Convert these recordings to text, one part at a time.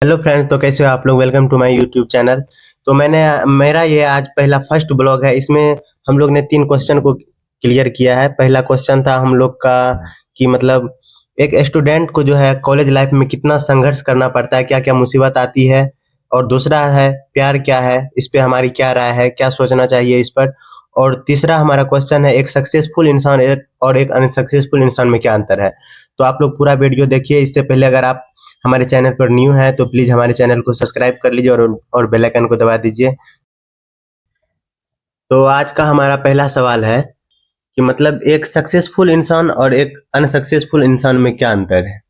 Hello friends, तो कैसे हो आप लोग। Welcome to my YouTube channel. तो मेरा ये आज पहला फर्स्ट ब्लॉग है। इसमें हम लोग ने 3 क्वेश्चन को क्लियर किया है। पहला क्वेश्चन था हम लोग का कि मतलब एक स्टूडेंट को जो है कॉलेज लाइफ में कितना संघर्ष करना पड़ता है, क्या क्या मुसीबत आती है। और दूसरा है प्यार क्या है, इस पे हमारी क्या राय है, क्या सोचना चाहिए इस पर। और तीसरा हमारा क्वेश्चन है एक सक्सेसफुल इंसान और एक अनसक्सेसफुल इंसान में क्या अंतर है। तो आप लोग पूरा वीडियो देखिए। इससे पहले अगर आप हमारे चैनल पर न्यू है तो प्लीज हमारे चैनल को सब्सक्राइब कर लीजिए और बेल आइकन को दबा दीजिए। तो आज का हमारा पहला सवाल है कि मतलब एक सक्सेसफुल इंसान और एक अनसक्सेसफुल इंसान में क्या अंतर है।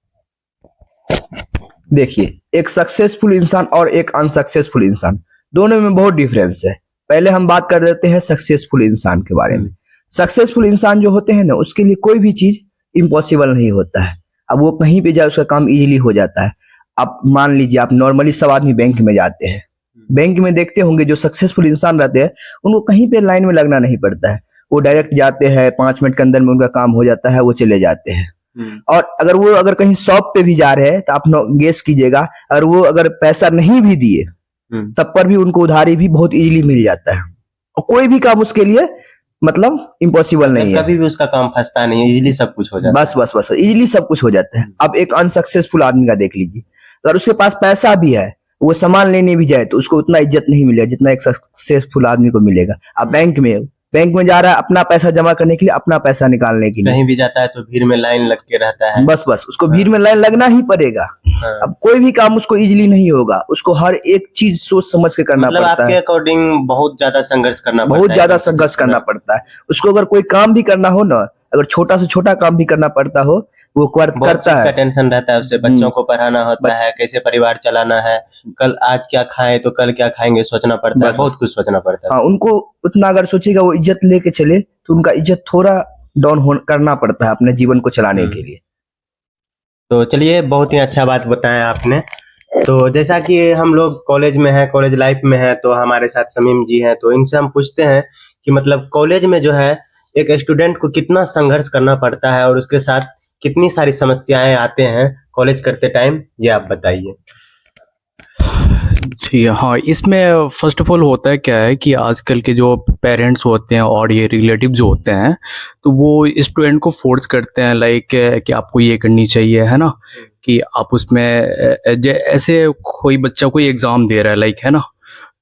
देखिए, एक सक्सेसफुल इंसान और एक अनसक्सेसफुल इंसान दोनों में बहुत डिफरेंस है। पहले हम बात कर देते हैं सक्सेसफुल इंसान के बारे में। सक्सेसफुल इंसान जो होते हैं ना, उसके लिए कोई भी चीज इम्पॉसिबल नहीं होता है। अब वो कहीं भी जाए उसका काम इजीली हो जाता है। आप मान लीजिए, आप नॉर्मली सब आदमी बैंक में जाते हैं, बैंक में देखते होंगे जो सक्सेसफुल इंसान रहते हैं उनको कहीं पे लाइन में लगना नहीं पड़ता है। वो डायरेक्ट जाते हैं, 5 मिनट के अंदर में उनका काम हो जाता है, वो चले जाते हैं। और अगर कहीं शॉप पे भी जा रहे हैं तो आप गेस कीजिएगा, और वो अगर पैसा नहीं भी दिए तब पर भी उनको उधारी भी बहुत इजीली मिल जाता है। और कोई भी काम उसके लिए मतलब इम्पॉसिबल नहीं है। कभी भी उसका काम फंसता नहीं है, इजीली सब कुछ हो जाता बस बस बस इजीली सब कुछ हो जाता है। अब एक अनसक्सेसफुल आदमी का देख लीजिए, अगर उसके पास पैसा भी है, वो सामान लेने भी जाए तो उसको उतना इज्जत नहीं मिलेगा जितना एक सक्सेसफुल आदमी को मिलेगा। अब बैंक में जा रहा है अपना पैसा जमा करने के लिए, अपना पैसा निकालने के लिए, कहीं भी जाता है तो भीड़ में लाइन लग के रहता है। बस बस उसको भीड़ में लाइन लगना ही पड़ेगा। अब कोई भी काम उसको इजीली नहीं होगा, उसको हर एक चीज सोच समझ के करना मतलब पड़ता आपके है। अकॉर्डिंग बहुत ज्यादा संघर्ष करना पड़ता है। बहुत ज्यादा संघर्ष करना पड़ता है उसको। अगर कोई काम भी करना हो ना, अगर छोटा से छोटा काम भी करना पड़ता हो, वो करता है। टेंशन रहता है उससे। बच्चों को पढ़ाना होता है, कैसे परिवार चलाना है, कल आज क्या खाएं तो कल क्या खाएंगे सोचना पड़ता है, बहुत कुछ सोचना पड़ता है। हाँ, उनको उतना अगर सोचेगा वो इज्जत लेके चले तो उनका इज्जत थोड़ा डाउन करना पड़ता है अपने जीवन को चलाने के लिए। तो चलिए, बहुत ही अच्छा बात बताया आपने। तो जैसा कि हम लोग कॉलेज में हैं, कॉलेज लाइफ में हैं, तो हमारे साथ समीम जी हैं। तो इनसे हम पूछते हैं कि मतलब कॉलेज में जो है एक स्टूडेंट को कितना संघर्ष करना पड़ता है और उसके साथ कितनी सारी समस्याएं आते हैं कॉलेज करते टाइम, ये आप बताइए। जी हाँ, इसमें फर्स्ट ऑफ ऑल होता है क्या है कि आजकल के जो पेरेंट्स होते हैं और ये रिलेटिव जो होते हैं, तो वो स्टूडेंट को फोर्स करते हैं लाइक कि आपको ये करनी चाहिए, है ना, कि आप उसमें ऐसे कोई बच्चा कोई एग्ज़ाम दे रहा है लाइक, है ना,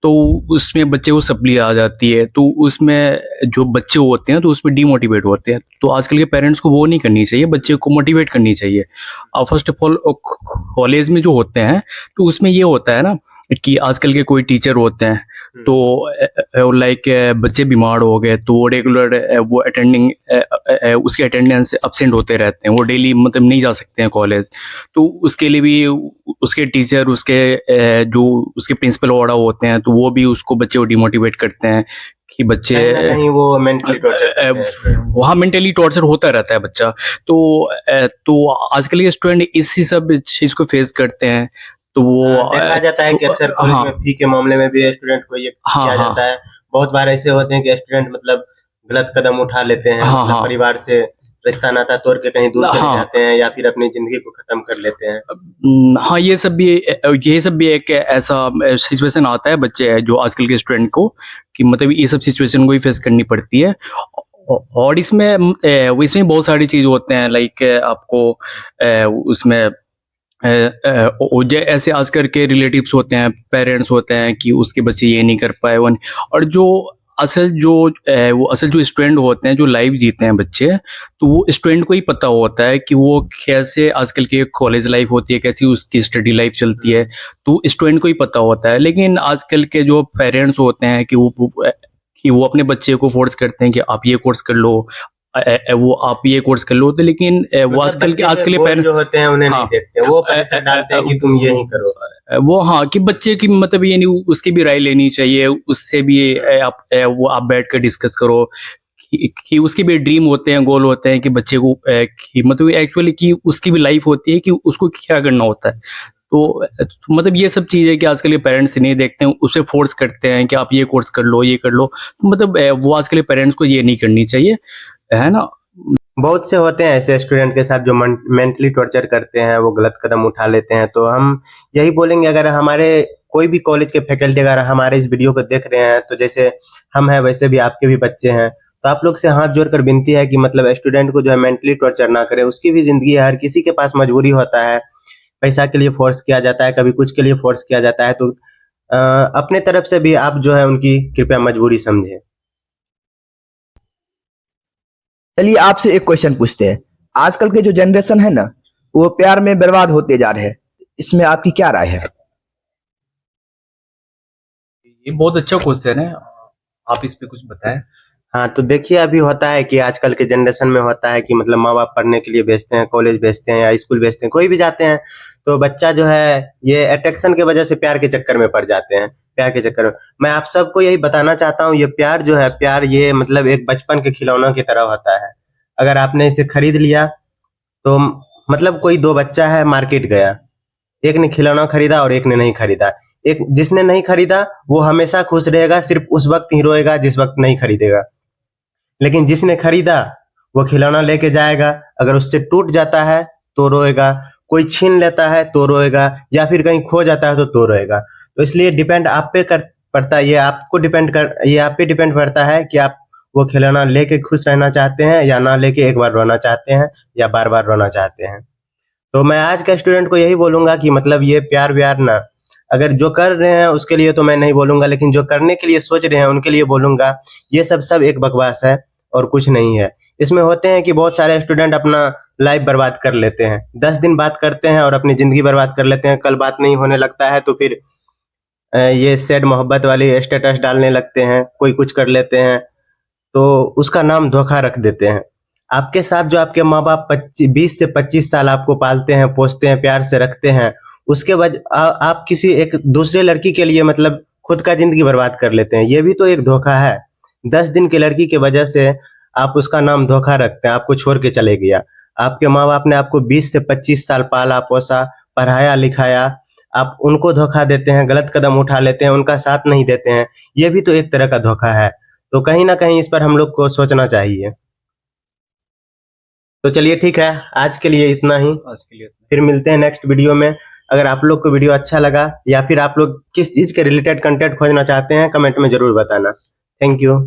तो उसमें बच्चे को सप्ली आ जाती है, तो उसमें जो बच्चे होते हैं तो उसमें डीमोटिवेट होते हैं। तो आजकल के पेरेंट्स को वो नहीं करनी चाहिए, बच्चे को मोटिवेट करनी चाहिए। फर्स्ट ऑफ ऑल कॉलेज में जो होते हैं तो उसमें ये होता है ना कि आजकल के कोई टीचर होते हैं तो लाइक बच्चे बीमार हो गए तो वो रेगुलर वो अटेंडिंग उसके अटेंडेंस अपसेंट होते रहते हैं, वो डेली मतलब नहीं जा सकते हैं कॉलेज। तो उसके लिए भी उसके टीचर जो उसके प्रिंसिपल वगैरह होते हैं तो वो भी उसको बच्चे को डिमोटिवेट करते हैं कि बच्चे कहीं वो मेंटली टॉर्चर, वहाँ मेंटली टॉर्चर होता रहता है बच्चा। तो आजकल के स्टूडेंट इसी सब चीज को फेस करते हैं। तो वो देखा जाता है कि अक्सर कॉलेज में फी के मामले में भी स्टूडेंट को ये किया जाता है। बहुत बार ऐसे होते हैं कि स्टूडेंट मतलब गलत कदम उठा लेते हैं, मतलब परिवार से रिश्ता नाता तोड़ के कहीं दूर चले जाते हैं या फिर अपनी जिंदगी को खत्म कर लेते हैं। हाँ, ये सब भी एक ऐसा सिचुएशन आता है बच्चे जो आजकल के स्टूडेंट को, कि मतलब ये सब सिचुएशन को ही फेस करनी पड़ती है। और इसमें बहुत सारी चीज होते हैं लाइक आपको उसमें ऐसे आजकल के रिलेटिव्स होते हैं, पेरेंट्स होते हैं कि उसके बच्चे ये नहीं कर पाए वो नहीं। और वो असल जो स्टूडेंट होते हैं जो लाइफ जीते हैं बच्चे, तो वो स्टूडेंट को ही पता होता है कि वो कैसे आजकल की कॉलेज लाइफ होती है, कैसी उसकी स्टडी लाइफ चलती है, तो स्टूडेंट को ही पता होता है। लेकिन आजकल के जो पेरेंट्स होते हैं कि वो अपने बच्चे को फोर्स करते हैं कि आप ये कोर्स कर लो, वो आप ये कोर्स कर लो, तो लेकिन वो आजकल के पेरेंट्स जो होते हैं उन्हें नहीं देखते, वो प्रेशर डालते हैं कि तुम ये ही करो। वो हाँ, कि बच्चे की मतलब ये नहीं, उसकी भी राय लेनी चाहिए, उससे भी आप बैठ कर डिस्कस करो कि उसके भी ड्रीम होते हैं, गोल होते हैं कि बच्चे को कि मतलब एक्चुअली कि उसकी भी लाइफ होती है कि उसको क्या करना होता है। तो मतलब ये सब चीज़ें कि आजकल के पेरेंट्स नहीं देखते हैं, उसे फोर्स करते हैं कि आप ये कोर्स कर लो, ये कर लो। मतलब वो आजकल के पेरेंट्स को ये नहीं करनी चाहिए, है ना। बहुत से होते हैं ऐसे स्टूडेंट के साथ जो मेंटली टॉर्चर करते हैं, वो गलत कदम उठा लेते हैं। तो हम यही बोलेंगे, अगर हमारे कोई भी कॉलेज के फैकल्टी अगर हमारे इस वीडियो को देख रहे हैं, तो जैसे हम हैं वैसे भी आपके भी बच्चे हैं, तो आप लोग से हाथ जोड़कर विनती है कि मतलब स्टूडेंट को जो है मेंटली टॉर्चर ना करें। उसकी भी जिंदगी है, हर किसी के पास मजबूरी होता है, पैसा के लिए फोर्स किया जाता है, कभी कुछ के लिए फोर्स किया जाता है। तो अपने तरफ से भी आप जो है उनकी कृपया मजबूरी समझें। चलिए आपसे एक क्वेश्चन पूछते हैं। आजकल के जो जनरेशन है ना, वो प्यार में बर्बाद होते जा रहे हैं, इसमें आपकी क्या राय है? ये बहुत अच्छा क्वेश्चन है, आप इस पे कुछ बताएं। हाँ, तो देखिए अभी होता है कि आजकल के जनरेशन में होता है कि मतलब माँ बाप पढ़ने के लिए भेजते हैं, कॉलेज भेजते हैं या स्कूल भेजते हैं, कोई भी जाते हैं, तो बच्चा जो है ये अट्रैक्शन के वजह से प्यार के चक्कर में पड़ जाते हैं। प्यार के चक्कर में मैं आप सबको यही बताना चाहता हूँ, ये प्यार जो है, प्यार ये मतलब एक बचपन के खिलौनों की तरह होता है। अगर आपने इसे खरीद लिया तो मतलब कोई दो बच्चा है, मार्केट गया, एक ने खिलौना खरीदा और एक ने नहीं खरीदा। एक जिसने नहीं खरीदा वो हमेशा खुश रहेगा, सिर्फ उस वक्त ही रोएगा जिस वक्त नहीं खरीदेगा। लेकिन जिसने खरीदा वो खिलौना लेके जाएगा, अगर उससे टूट जाता है तो रोएगा, कोई छीन लेता है तो रोएगा, या फिर कहीं खो जाता है तो रोएगा। तो इसलिए डिपेंड आप पे कर पड़ता है, ये आप पे डिपेंड करता है कि आप वो खिलौना लेके खुश रहना चाहते हैं या ना लेके एक बार रोना चाहते हैं या बार बार रोना चाहते हैं। तो मैं आज के स्टूडेंट को यही बोलूंगा कि मतलब ये प्यार व्यार ना, अगर जो कर रहे हैं उसके लिए तो मैं नहीं बोलूंगा, लेकिन जो करने के लिए सोच रहे हैं उनके लिए बोलूंगा, ये सब एक बकवास है और कुछ नहीं है। इसमें होते हैं कि बहुत सारे स्टूडेंट अपना लाइफ बर्बाद कर लेते हैं, 10 दिन बात करते हैं और अपनी जिंदगी बर्बाद कर लेते हैं। कल बात नहीं होने लगता है तो फिर ये सैड मोहब्बत वाली स्टेटस डालने लगते हैं, कोई कुछ कर लेते हैं, तो उसका नाम धोखा रख देते हैं। आपके साथ जो आपके माँ बाप 20 से 25 साल आपको पालते हैं, पोसते हैं, प्यार से रखते हैं, उसके बाद आप किसी एक दूसरे लड़की के लिए मतलब खुद का जिंदगी बर्बाद कर लेते हैं, ये भी तो एक धोखा है। 10 दिन की लड़की की वजह से आप उसका नाम धोखा रखते हैं, आपको छोड़ के चले गया। आपके माँ बाप ने आपको 20 से 25 साल पाला पोसा, पढ़ाया लिखाया, आप उनको धोखा देते हैं, गलत कदम उठा लेते हैं, उनका साथ नहीं देते हैं, ये भी तो एक तरह का धोखा है। तो कहीं ना कहीं इस पर हम लोग को सोचना चाहिए। तो चलिए ठीक है, आज के लिए इतना ही, आज के लिए फिर मिलते हैं नेक्स्ट वीडियो में। अगर आप लोग को वीडियो अच्छा लगा या फिर आप लोग किस चीज के रिलेटेड कंटेंट खोजना चाहते हैं, कमेंट में जरूर बताना। Thank you.